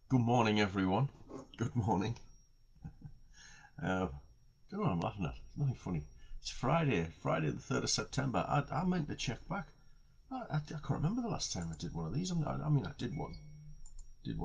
Good morning, everyone. Good morning. Uh, don't know what I'm laughing at. It's nothing funny. It's Friday the 3rd of September. I meant to check back. I can't remember the last time I did one of these. I mean, I did one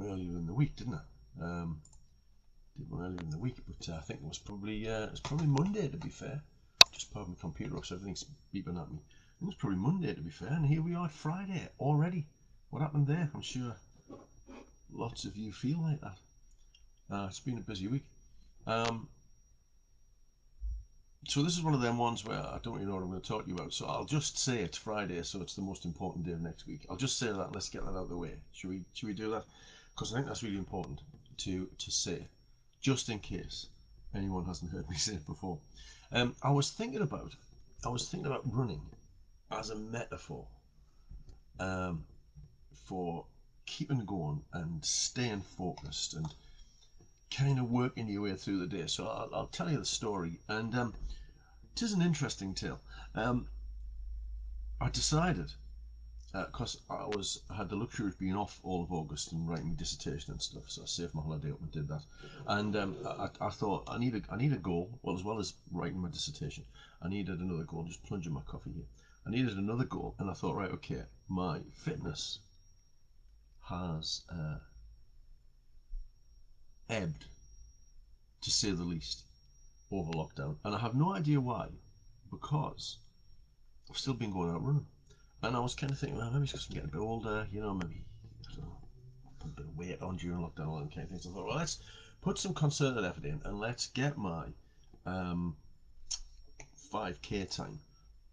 earlier in the week, didn't I? Did one earlier in the week, but I think it was probably Monday, to be fair. Just put my computer up, so everything's beeping at me. It was probably Monday, to be fair, and here we are, Friday already. What happened there? I'm sure lots of you feel like that. It's been a busy week. Um, So this is one of them ones where I don't really know what I'm going to talk to you about. So I'll just say it's Friday, so it's the most important day of next week. I'll just say that. Let's get that out of the way. Should we do that? Because I think that's really important to say, just in case anyone hasn't heard me say it before. I was thinking about running as a metaphor um, for keeping going and staying focused and kind of working your way through the day. So I'll tell you the story, and it is an interesting tale. Um, I decided because I had the luxury of being off all of August and writing my dissertation and stuff, so I saved my holiday up and did that. And I thought I need a goal. Well, as well as writing my dissertation, I needed another goal. Just plunging my coffee here. I needed another goal, and I thought, right, okay, my fitness has ebbed, to say the least, over lockdown, and I have no idea why, because I've still been going out running. And I was kind of thinking, well, maybe it's because I'm getting a bit older, maybe, I don't know, put a bit of weight on during lockdown, all them kind of things. I thought, well, let's put some concerted effort in and let's get my um, 5k time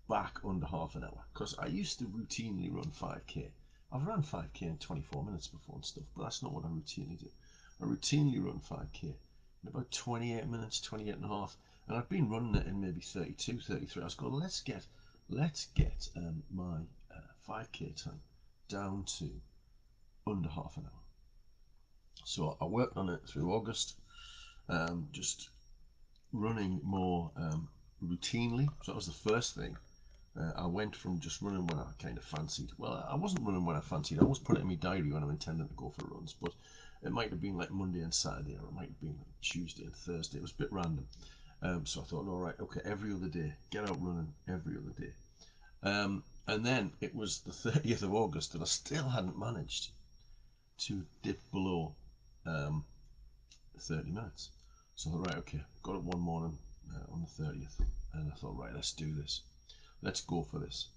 back under half an hour. Because I used to routinely run 5k. I've run 5k in 24 minutes before and stuff, but that's not what I routinely do. I routinely run 5k in about 28 minutes, 28 and a half. And I've been running it in maybe 32, 33. I was going, let's get my 5k time down to under half an hour. So I worked on it through August, just running more routinely. So that was the first thing. I went from just running when I kind of fancied. Well, I wasn't running when I fancied. I always put it in my diary when I'm intending to go for runs, but it might have been like Monday and Saturday, or it might have been like Tuesday and Thursday. It was a bit random. So I thought, all right, okay, every other day, get out running every other day. And then it was the 30th of August, and I still hadn't managed to dip below um, 30 minutes. So I thought, right, okay, got up one morning on the 30th, and I thought, right, let's do this. Let's go for this.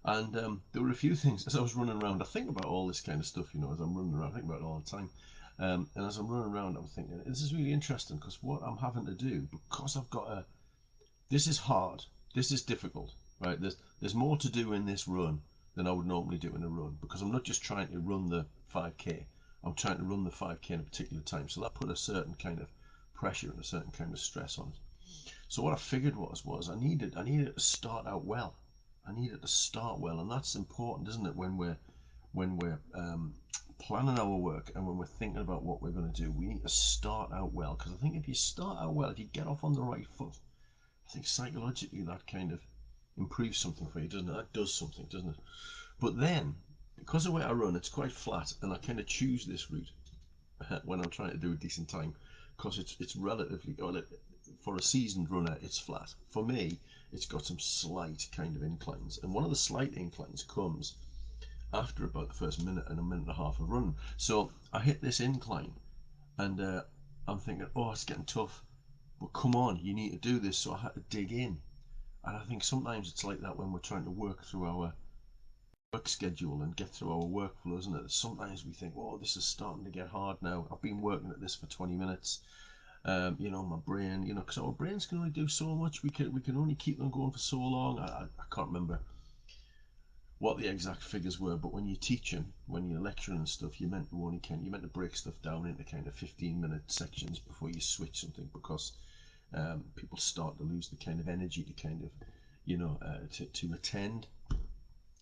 And there were a few things as I was running around. I think about all this kind of stuff, as I'm running around. I think about it all the time. And as I'm running around, I'm thinking, this is really interesting because what I'm having to do, because I've got a, this is hard, this is difficult, right? There's more to do in this run than I would normally do in a run because I'm not just trying to run the 5k. I'm trying to run the 5k in a particular time. So that put a certain kind of pressure and a certain kind of stress on it. So what I figured was I needed to start out well. I needed to start well, and that's important, isn't it? When we're planning our work and when we're thinking about what we're going to do, we need to start out well. Because I think if you start out well, if you get off on the right foot, I think psychologically that kind of improves something for you, doesn't it? That does something, doesn't it? But then, because of the way I run, it's quite flat, and I kind of choose this route when I'm trying to do a decent time, because it's relatively well, for a seasoned runner, it's flat. For me, it's got some slight kind of inclines, and one of the slight inclines comes after about the first minute and a minute and a half of running. So I hit this incline, and I'm thinking, oh, it's getting tough. But come on, you need to do this. So I had to dig in, and I think sometimes it's like that when we're trying to work through our work schedule and get through our workflow, isn't it? Sometimes we think, oh, this is starting to get hard now. I've been working at this for 20 minutes. My brain, because our brains can only do so much. We can only keep them going for so long. I can't remember what the exact figures were, but when you're teaching, when you're lecturing and stuff, you meant to break stuff down into kind of 15-minute sections before you switch something because people start to lose the kind of energy to kind of to attend.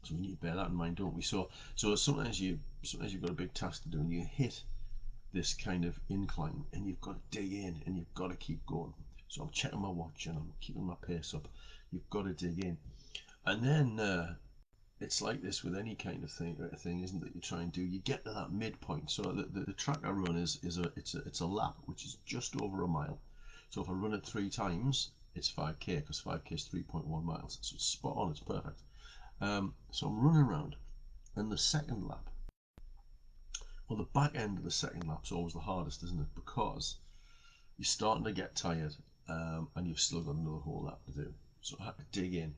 So we need to bear that in mind, don't we? So sometimes you've got a big task to do, and you hit this kind of incline, and you've got to dig in, and you've got to keep going. So I'm checking my watch, and I'm keeping my pace up. You've got to dig in, and then it's like this with any kind of thing, isn't it? You try and do, you get to that midpoint. So the track I run it's a lap, which is just over a mile. So if I run it 3 times, it's 5k, because 5k is 3.1 miles. So it's spot on, it's perfect. So I'm running around, and the second lap, well, the back end of the second lap's always the hardest, isn't it? Because you're starting to get tired, and you've still got another whole lap to do. So I had to dig in,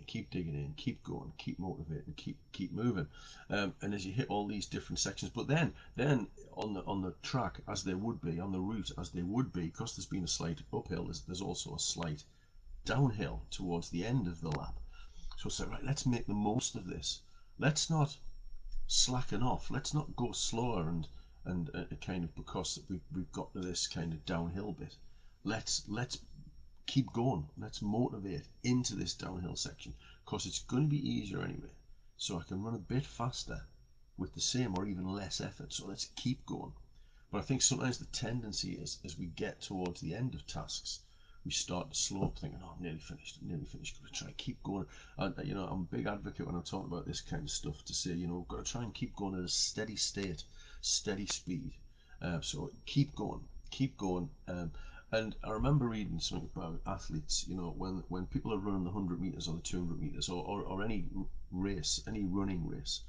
keep digging in, keep going, keep motivating, keep moving. And as you hit all these different sections, but then on the track, as there would be on the route, as there would be, because there's been a slight uphill, there's also a slight downhill towards the end of the lap. So I said, right, let's make the most of this. Let's not slacken off. Let's not go slower and kind of, because we've got to this kind of downhill bit. Let's keep going. Let's motivate into this downhill section, because it's going to be easier anyway. So I can run a bit faster with the same or even less effort. So let's keep going. But I think sometimes the tendency is, as we get towards the end of tasks, we start to slow up, thinking, "Oh, I'm nearly finished. I'm nearly finished. Got to try and keep going." And I'm a big advocate when I'm talking about this kind of stuff to say, we've got to try and keep going at a steady state, steady speed. So keep going, keep going. And I remember reading something about athletes. When people are running the 100 meters or the 200 meters, or any race, any running race,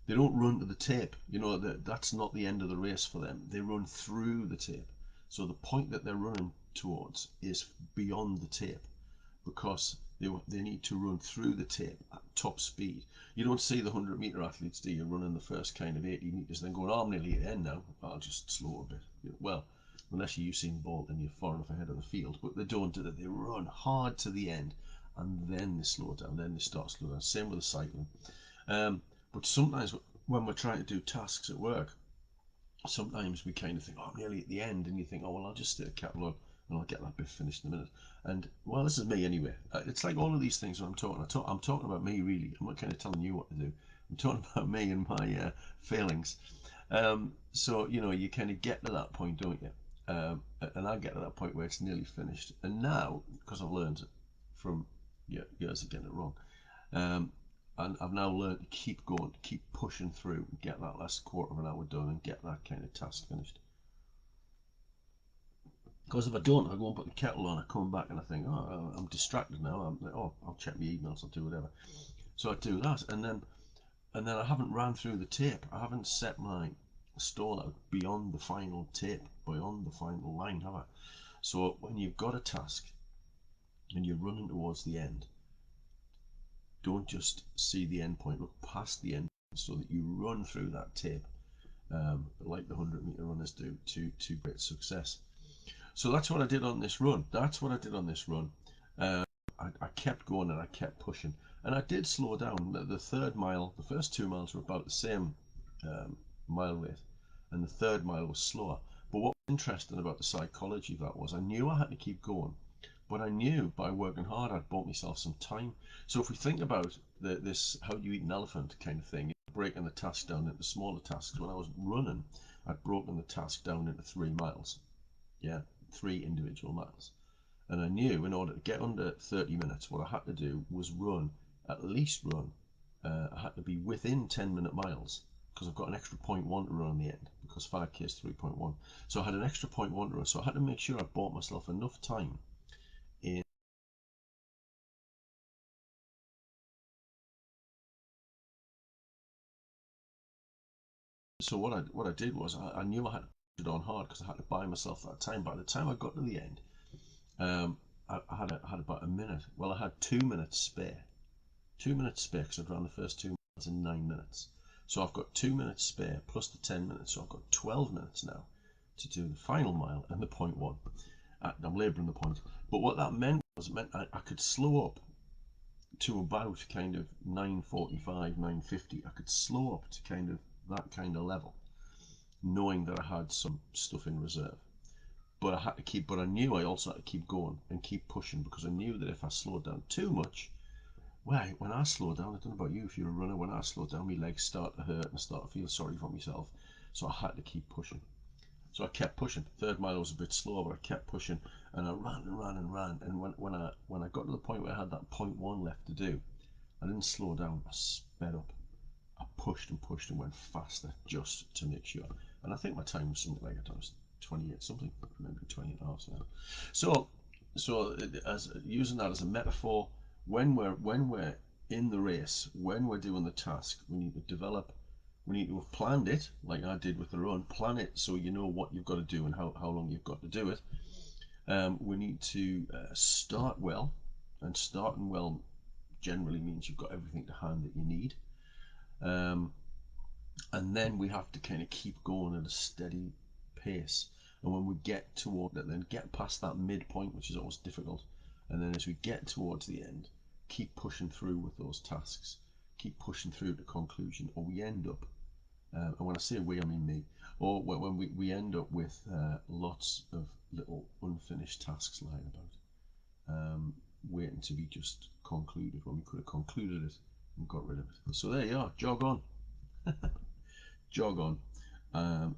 they don't run to the tape. That's not the end of the race for them. They run through the tape. So the point that they're running towards is beyond the tape, because they need to run through the tape at top speed. You don't see the 100-meter athletes, do you, running the first kind of 80 meters, then going, "Oh, I'm nearly at the end now. I'll just slow a bit." Well, unless you're Usain Bolt and you're far enough ahead of the field, but they don't do that. They run hard to the end, and then they slow down. Then they start slow down. Same with the cycling. But sometimes when we're trying to do tasks at work, sometimes we kind of think, "Oh, I'm nearly at the end," and you think, "Oh, well, I'll just stick a kettle on and I'll get that bit finished in a minute." And well, this is me anyway. It's like all of these things when I'm talking about me, really. I'm not kind of telling you what to do. I'm talking about me and my failings. So you kind of get to that point, don't you? And I get to that point where it's nearly finished. And now, because I've learned from years of getting it wrong, um, and I've now learned to keep going, to keep pushing through, and get that last quarter of an hour done, and get that kind of task finished. Because if I don't, I go and put the kettle on, I come back and I think, "Oh, I'm distracted now. I'll check my emails, I'll do whatever." So I do that, and then I haven't ran through the tape. I haven't set my stall out beyond the final tape, beyond the final line, have I? So when you've got a task and you're running towards the end, don't just see the end point, look past the end, so that you run through that tape, like the 100-meter runners do, to great success. So that's what I did on this run. I kept going and I kept pushing, and I did slow down. The third mile, the first 2 miles were about the same mile rate, and the third mile was slower. But what was interesting about the psychology of that was, I knew I had to keep going, but I knew by working hard I'd bought myself some time. So if we think about this "how do you eat an elephant" kind of thing, breaking the task down into smaller tasks. When I was running, I'd broken the task down into 3 miles. Yeah, 3 individual miles. And I knew, in order to get under 30 minutes, what I had to do was at least run. I had to be within 10-minute miles, because I've got an extra 0.1 to run on the end, because 5k is 3.1. So I had an extra 0.1 to run. So I had to make sure I bought myself enough time in. So what I did was, I knew I had to put it on hard, because I had to buy myself that time. By the time I got to the end, I had about a minute. Well, I had 2 minutes spare. 2 minutes spare, because I'd run the first 2 miles in 9 minutes. So I've got 2 minutes spare plus the 10 minutes. So I've got 12 minutes now to do the final mile and the 0.1. I'm labouring the point. But what that meant was, I could slow up to about kind of 9:45, 9:50. I could slow up to kind of that kind of level, knowing that I had some stuff in reserve. But I knew I also had to keep going and keep pushing, because I knew that if I slowed down too much, well, when I slow down, I don't know about you if you're a runner, when I slow down, my legs start to hurt and I start to feel sorry for myself. So I had to keep pushing. So I kept pushing. Third mile was a bit slower, but I kept pushing, and I ran and ran and ran. And when I got to the point where I had that 0.1 left to do, I didn't slow down. I sped up. I pushed and pushed and went faster just to make sure. And I think my time was something like, I don't know, 28 something, maybe 20 and a half. So as using that as a metaphor, when we're in the race, when we're doing the task, we need to develop. We need to have planned it, like I did with the run. Plan it so you know what you've got to do and how long you've got to do it. We need to start well, and starting well generally means you've got everything to hand that you need. And then we have to kind of keep going at a steady pace. And when we get toward it, then get past that midpoint, which is always difficult. And then as we get towards the end, keep pushing through with those tasks, keep pushing through to conclusion, or we end up, and when I say we, I mean me, or when we end up with lots of little unfinished tasks lying about, waiting to be just concluded when we could have concluded it and got rid of it. So there you are, jog on. Jog on.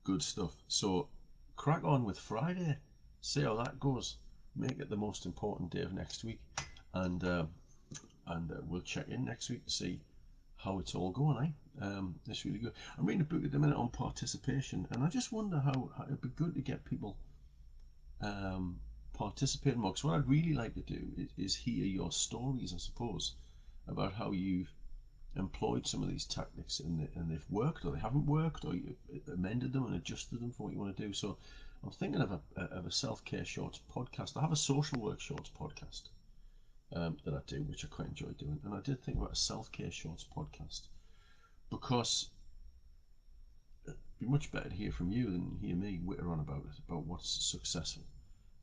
Good stuff. So crack on with Friday. See how that goes. Make it the most important day of next week, and we'll check in next week to see how it's all going. It's really good. I'm reading a book at the minute on participation, and I just wonder how it'd be good to get people participating more. Because what I'd really like to do is hear your stories, I suppose, about how you've employed some of these tactics and they've worked, or they haven't worked, or you've amended them and adjusted them for what you want to do. So I'm thinking of a self-care shorts podcast. I have a social work shorts podcast that I do, which I quite enjoy doing, and I did think about a self-care shorts podcast, because it'd be much better to hear from you than hear me witter on about it, about what's successful,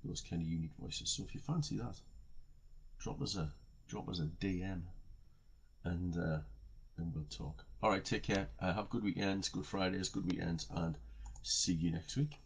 those kind of unique voices. So if you fancy that, drop us a DM, and we'll talk. All right, take care. Have good weekends, good Fridays, good weekends, and see you next week.